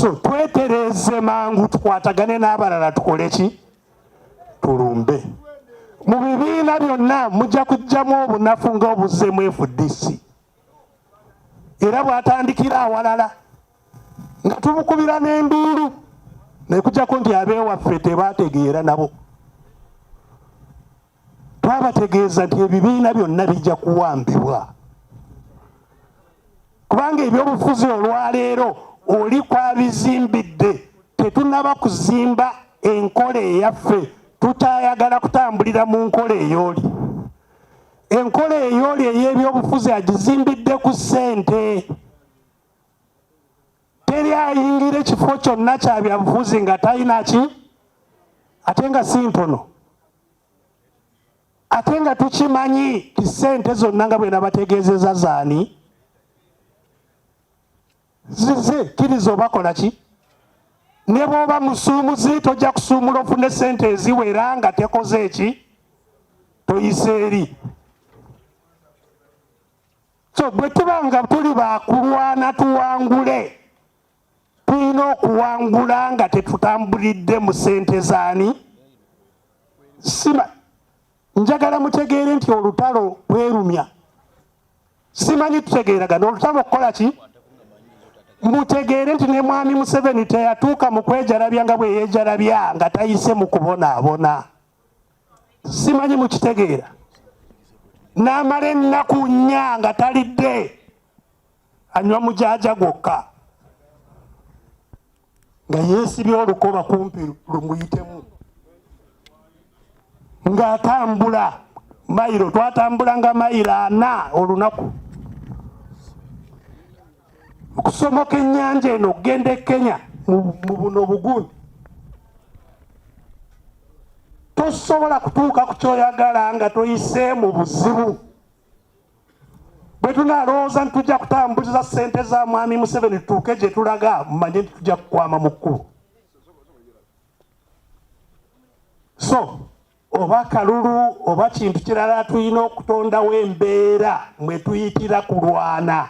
So twetereze mangu tukwatagane n'abalala tukole ki? Tulumbe. Mu bibiina byonna mujja kujjamu obunafu nga obuzzeemu FDC. Era bw'atandikira awalala nga tubukubira n'enduulu ne kujjako nti abeewaffe tebaategeera nabo. Twabategeeza nti ebibiina byonna bijja kuwambibwa. Kubanga ebyobufuzi olwaleero oli kwabizimbidde, tetunaba kuzimba enkola eyaffe, tutayagala kutambulira mu nkola ey'oli. Enkola ey'oli ey'ebyobufuzi agizimbidde ku ssente. Teri ayingira ekifo kyonna kya byabufuzi nga talina ki? Ate nga si ntono. Ate nga tukimanyi ti ssente zonna nga bwe nabategeezeza zaani. Zize kiriza obakola ki? Ne bw'oba musuumuzi tojja kusuumula ofune ssente eziwera nga tekoze eki? Toyise eri. So bwe tuba nga tuli baakulwana tuwangule, tulina okuwangula nga tetutambulidde mu ssente zaani. Njagala mutegeere nti olutalo bwerumya. Simanyi tutegeeragana olutalo okukola ki? Mutegeere nti ne mwami Museveni teyatuuka mu kwejalabya nga bwe yeejalabya nga tayise mu kubonaabona. Simanyi mukitegeera. N'amala ennaku 4 nga talidde, anywa mujaaja gwokka nga yeesibye olukoba kumpi lumuyitemu, ng'atambula mayiro. Twatambulanga mayiro 4 olunaku okusomoka ennyanja eno okugenda e Kenya mu buno bugundi. Tosobola kutuuka ku kyoyagala nga toyise mu buzibu. Bwe tunalowooza nti tujja kutambuliza ssente za mwami Museveni tutuuke gye tulaga, mumanye nti tujja kukwama mu kkubo. So oba kalulu oba kintu kirala tulina okutondawo embeera mwe tuyitira kulwana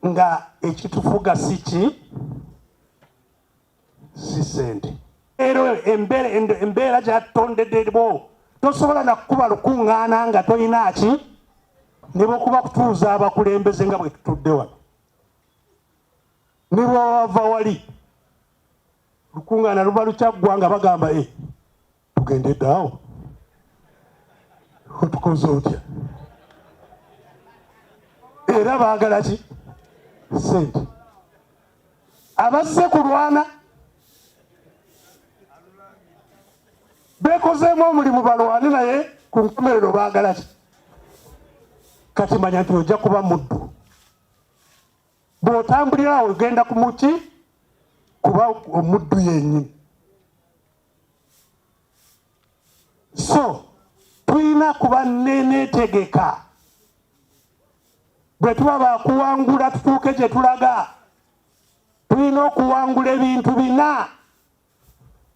nga ekitufuga si ki? Si ssente. Embeera gyatutondeddewo tosobola nakukuba lukuŋŋaana nga tolina ki? Ne bw'okuba kutuuza abakulembeze nga bwe tutudde wano, ne bw'abava wali lukuŋŋaana luba lukyaggwa nga bagamba tugendedde awo otukoze otya? Era baagala ki? Ssente. Abazze kulwana bekozeemu omulimu balwane naye ku nkomerero baagala ki? Kati manya nti ojja kuba muddu. Bw'otambulira awo ogenda ku muki? Kuba omuddu yennyini. So tulina kuba neetegeka. Bwe tuba baakuwangula tutuuke gye tulaga, tulina okuwangula ebintu 4.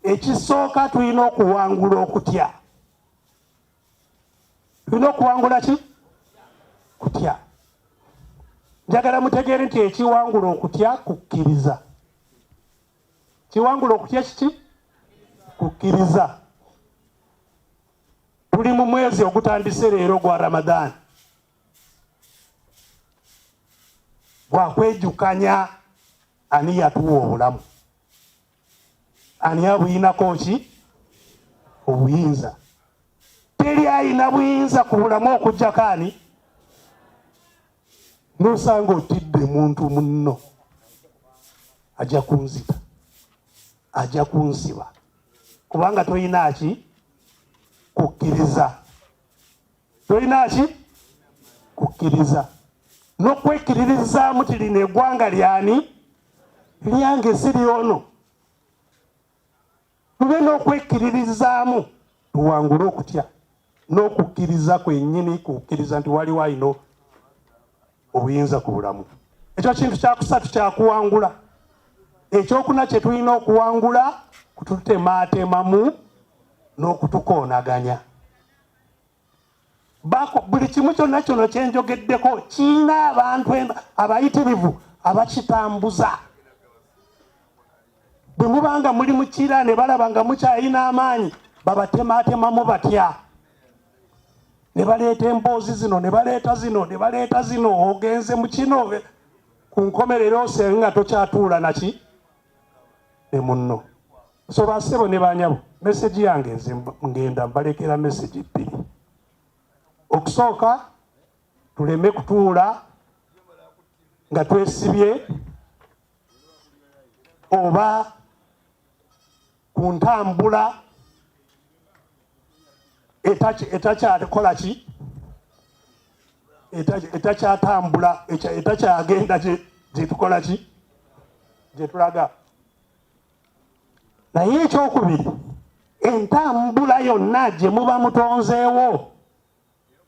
Ekisooka tulina okuwangula okutya. Tulina okuwangula ki? Kutya. Njagala mutegeere nti ekiwangula okutya kukkiriza. Kiwangula okutya kiki? Kukkiriza. Tuli mu mwezi ogutandise leero gwa Ramadaan. Bwakwejjukanya ani yatuwa obulamu? Ani abuyinako ki? Obuyinza. Teri ayina buyinza ku bulamu okuggyako ani? N'osanga otidde muntu munno, ajja kunzita, ajja kunsiba, kubanga toyina ki? Kukkiriza. Toyina ki? Kukkiriza. N'okwekkiririzaamu ti lino eggwanga lyani? Lyange si lyono. Tube n'okwekkiririzaamu tuwangule okutya, n'okukkiriza kwennyini kukkiriza nti waliwo ayina obuyinza ku bulamu. Ekyo kintu kyakusatu kyakuwangula. Ekyokuna kye tulina okuwangula kututemaatemamu n'okutukoonaganya. Buli kimu kyonna kyono kyenjogeddeko kirina abantu abayitirivu abakitambuza. bwe mubanga muli mukira ne balaba nga mukyayina amaanyi babatematemamu batya ne baleeta emboozi zino ne baleeta zino ogenze mu kino ku nkomerero osenga nga tokyatuula naki ne munno. So basebo ne banyabo message yange nze ngenda mbalekera message bbiri. Okusooka tuleme kutuula nga twesibye oba ku ntambula etacyakola ki etakyatambula etakyagenda gyetukola ki gyetulaga. Naye ekyokubiri, entambula yonna gye muba mutonzeewo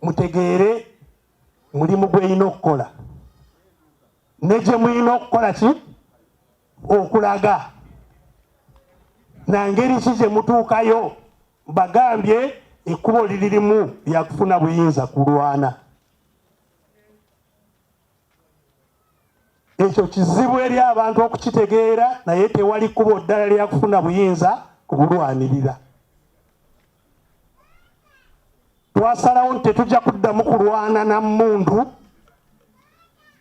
mutegeere mulimu gweyina okukola ne gye muyina okukola ki okulaga nangeri ki gye mutuukayo. Bagambye ekkubo liririmu lyakufuna buyinza kulwana. Ekyo kizibu eri abantu okukitegeera, naye tewali kkubo ddala lyakufuna buyinza kubulwanirira. Twasalawo nti tetujja kuddamu kulwana na mmundu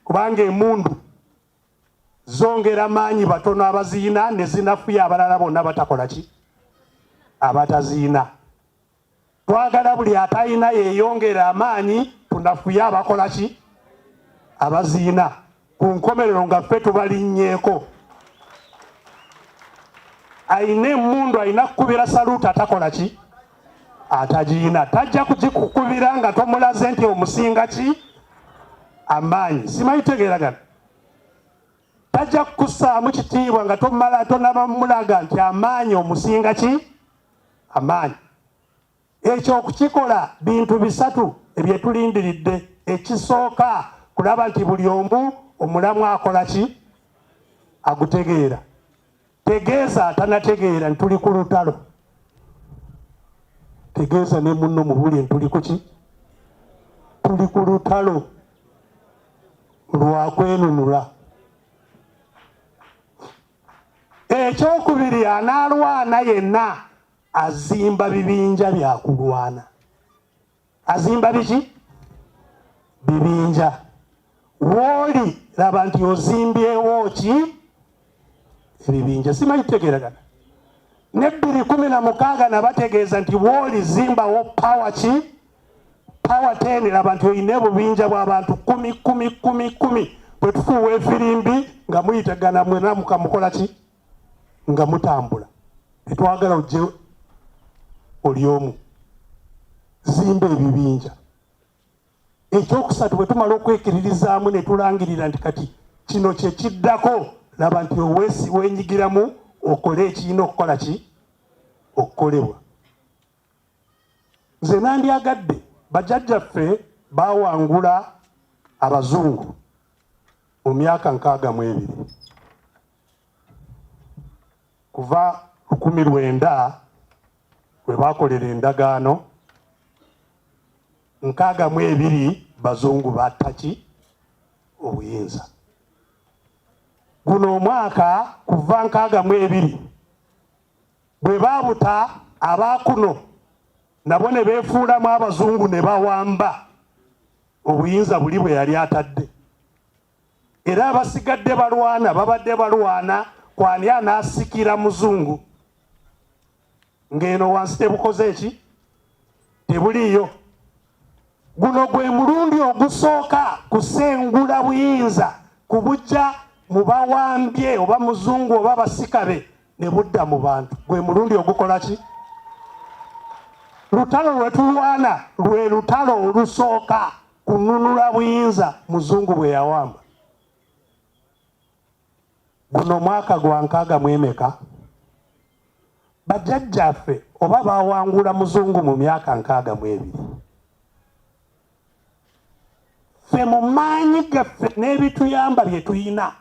kubanga emundu zongera maanyi batono abaziina ne zinafuya abalala bonna batakola ki abataziina. Twagala buli atayina yeyongera amaanyi tunafuye abakola ki abaziina. Ku nkomerero nga ffe tubalinnyeeko. Ayina emmundu ayina kukubira saluuti atakola ki atagiina. Tajja kugikukubira nga tomulaze nti omusinga ki amaanyi. Simanyi tegeeragana. Tajja kukussaamu kitiibwa nga tonabamulaga nti amaanyi omusinga ki amaanyi. Ekyo okukikola bintu bisatu ebyetulindiridde. Ekisooka kulaba nti buli omu omulamu akola ki agutegeera. Tegeeza atanategeera ntuli ku lutalo. Tegeeza ne munno mubuli ntuli ku ki tuli ku lutalo lwakwenunula. Ekyokubiri, anaalwana yenna azimba bibinja byakulwana. Azimba biki bibinja. Wooli laba nti ozimbyewo ki ebibinja. Simanyi tutegeeragana. Ne 2016 nabategeeza nti wooli zimbawo power ki power 10 laba nti oyina obubinja bw'abantu 10 bwe tufuuwa efirimbi nga muyitegana mwena mukamukola ki nga mutambula. Tetwagala ojje oli omu. Zimba ebibinja. Ekyokusatu, bwe tumala okwekiririzaamu ne tulangirira nti kati kino kye kiddako, laba nti wenyigiramu okole ekirina okukola ki okukolebwa. Nze nandyagadde bajjajjaffe baawangula abazungu mu myaka 62 kuva 1900 we baakolera endagaano 62 bazungu battaki obuyinza. Guno omwaka kuva 62 bwe baabuta abaakuno nabo ne beefuulamu abazungu ne bawamba obuyinza buli bwe yali atadde. Era abasigadde balwana babadde balwana kwani anaasikira muzungu ng'eno wansi tebukoze eki tebuliyo. Guno gwe mulundi ogusooka kusengula buyinza kubujja mu bawambye oba muzungu oba basikabe ne budda mu bantu. Gwe mulundi ogukola ki? Lutalo lwe tulwana lwe lutalo olusooka kununula buyinza muzungu bwe yawamba. Guno mwaka gwa 60 bajjajjaffe oba bawangula muzungu mu myaka 62. Ffe mu maanyi gaffe n'ebituyamba bye tuyina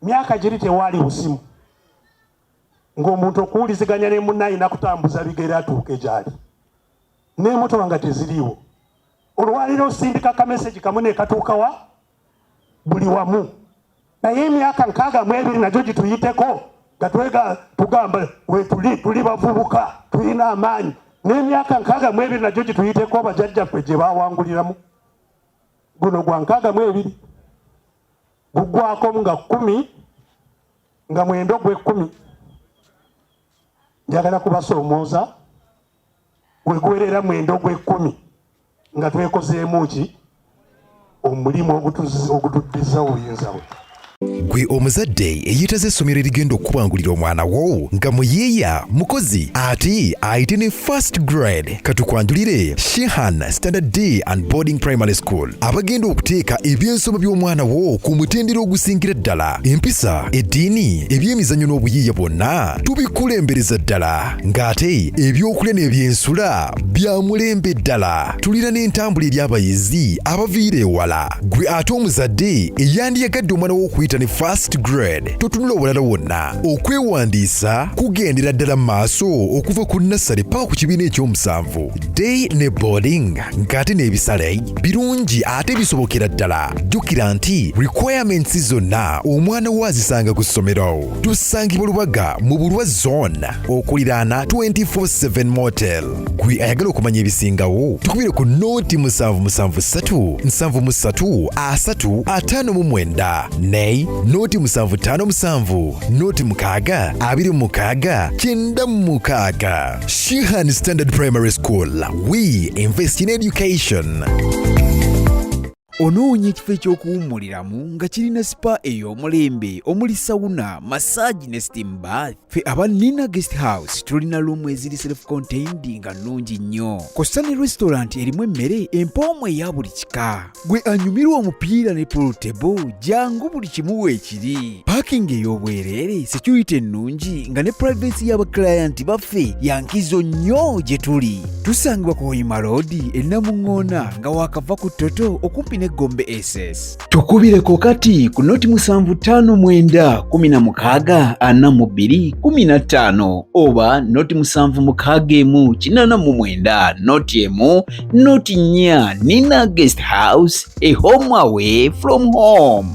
myaka giri tewaali busimu ng'omuntu okuwuliziganya ne munne ayina kutambuza bigere atuuke gyali n'emmotoka nga teziriiwo. Olwaliro osindika kamesegi kamu ne katuuka wa buli wamu. Naye emyaka 62 nagyo gituyiteko gatwega tugamba we tuli bavubuka tulina amaanyi n'emyaka 62 najjo gituyiteko abajjajjaffe gye bawanguliramu guno gwa 62 gugwako nga 10 nga mwendo gwe 10 njagala kubasoomooza wegwerera mwendo gwe 10 nga twekozeemu ki omulimu ogutuddiza obuyinza bwe. Gwe omuzadde eyitaze essomero erigenda okubangulira omwana wo nga muyiiya mukozi ate ayite ne first grade katukwanjulire Shehan Standard Day and Boarding Primary School abagenda okuteeka ebyensoma by'omwana wo ku mutendera ogusingira ddala empisa eddiini ebyemizannyo n'obuyiiya bwonna tubikulembereza ddala ng'ate ebyokulya n'ebyensula bya mulembe ddala tulira n'entambula eri abayizi abaviira ewala gwe ate omuzadde eyandiyagadde omwana wo okuyita ne first grade totunula obulala wonna okwewandiisa kugendera ddala mu maaso okuva ku nassale paka ku kibiina ekyomusanvu day ne boarding ng'ate n'ebisale birungi ate bisobokera ddala jjukira nti requirements zonna omwana wo azisanga ku ssomero tusangibwa Lubaga mu Bulwa zone okuliraana 24/7 motel gwe ayagala okumanya ebisingawo tukubire ku nooti 773 73 359 ne noti 757 noti 6 26 96 Shehan Standard Primary School. We invest in education. Onoonya ekifo ekyokuwummuliramu nga kirina spa ey'omulembe omuli sauna massage ne steam bath. Ffe aba Nina Guest House tulina lumu eziri self-contained nga nnungi nnyo. Kosta ne restaurant erimu emmere empoomu eya buli kika. Gwe anyumirwa omupiira ne pool table jangu buli kimu weekiri. Parking ey'obwereere security ennungi nga ne privacy y'abaclient baffe yankizo nnyo gye tuli. Tusangibwa ku Hoima Road e Namuŋŋoona nga waakava ku Toto okumpi ne Gombe SS. Tukubireko kati ku noti 759 16 42 15 oba noti 761 89 noti emu noti 4 Nina Guest House, a home away from home.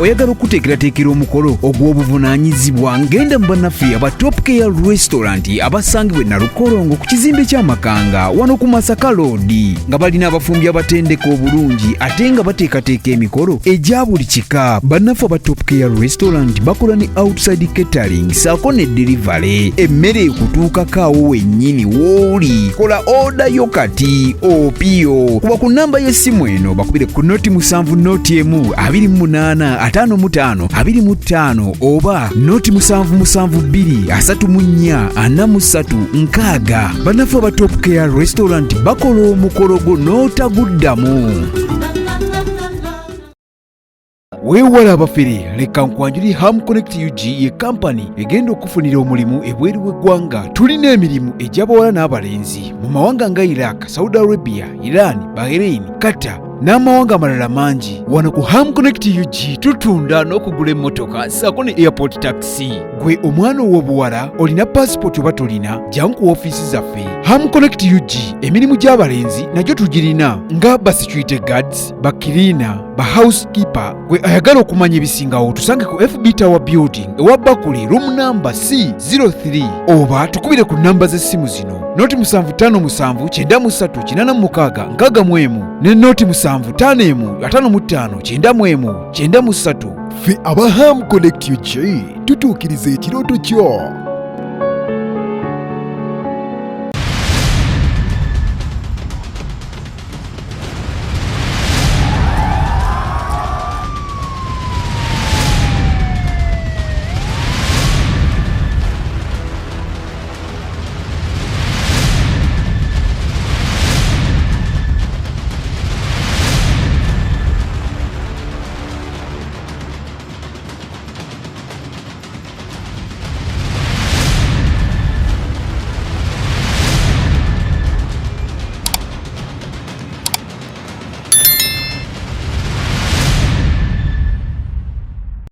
Oyagala okuteekerateekera omukolo ogw'obuvunaanyizibwa ngenda mu bannaffe aba Top Care Restaurant abasangibwa e Nalukolongo ku kizimbe ky'Amakanga wano ku Masaka Road nga balina abafumbi abatendeka obulungi ate nga bateekateeka emikolo egya buli kika. Bannaffe aba Top Care Restaurant bakola ne outside catering saako ne delivery emmere ekutuukako awo wennyini w'oli. Kola order yo kati opiyo kuba ku nnamba y'essimu eno bakubire ku noti 7 noti emu 28 55 25 oba noti 772 34 43 bannaffe aba Top Care Restaurant bakola omukolo gwo n'otaguddamu. Weewala abafere leka nkwanjuli Ham Connect UG ye kampani egenda okufunira omulimu ebweru w'eggwanga. Tulina emirimu egy'abawala n'abalenzi mu mawanga nga Iraq, Saudi Arabia, Iran, Bahrain, Qatar n'amawanga amalala mangi. Wano ku Ham Connect UG tutunda n'okugula emmotoka saako ne airport taxi. Gwe omwana ow'obuwala olina passport oba tolina jangu ku ofiisi zaffe. Ham Connect UG emirimu gy'abalenzi nagyo tugirina nga ba security guards, ba cleaner, ba housekeeper. Gwe ayagala okumanya ebisingawo tusange ku FB Tower Building ewa Bakuli room number C03 oba tukubire ku namba z'essimu zino noti 757 93 86 61 ne noti 751 55 91 93. Ffe aba Ham Connect UG tutuukiriza ekirooto kyo.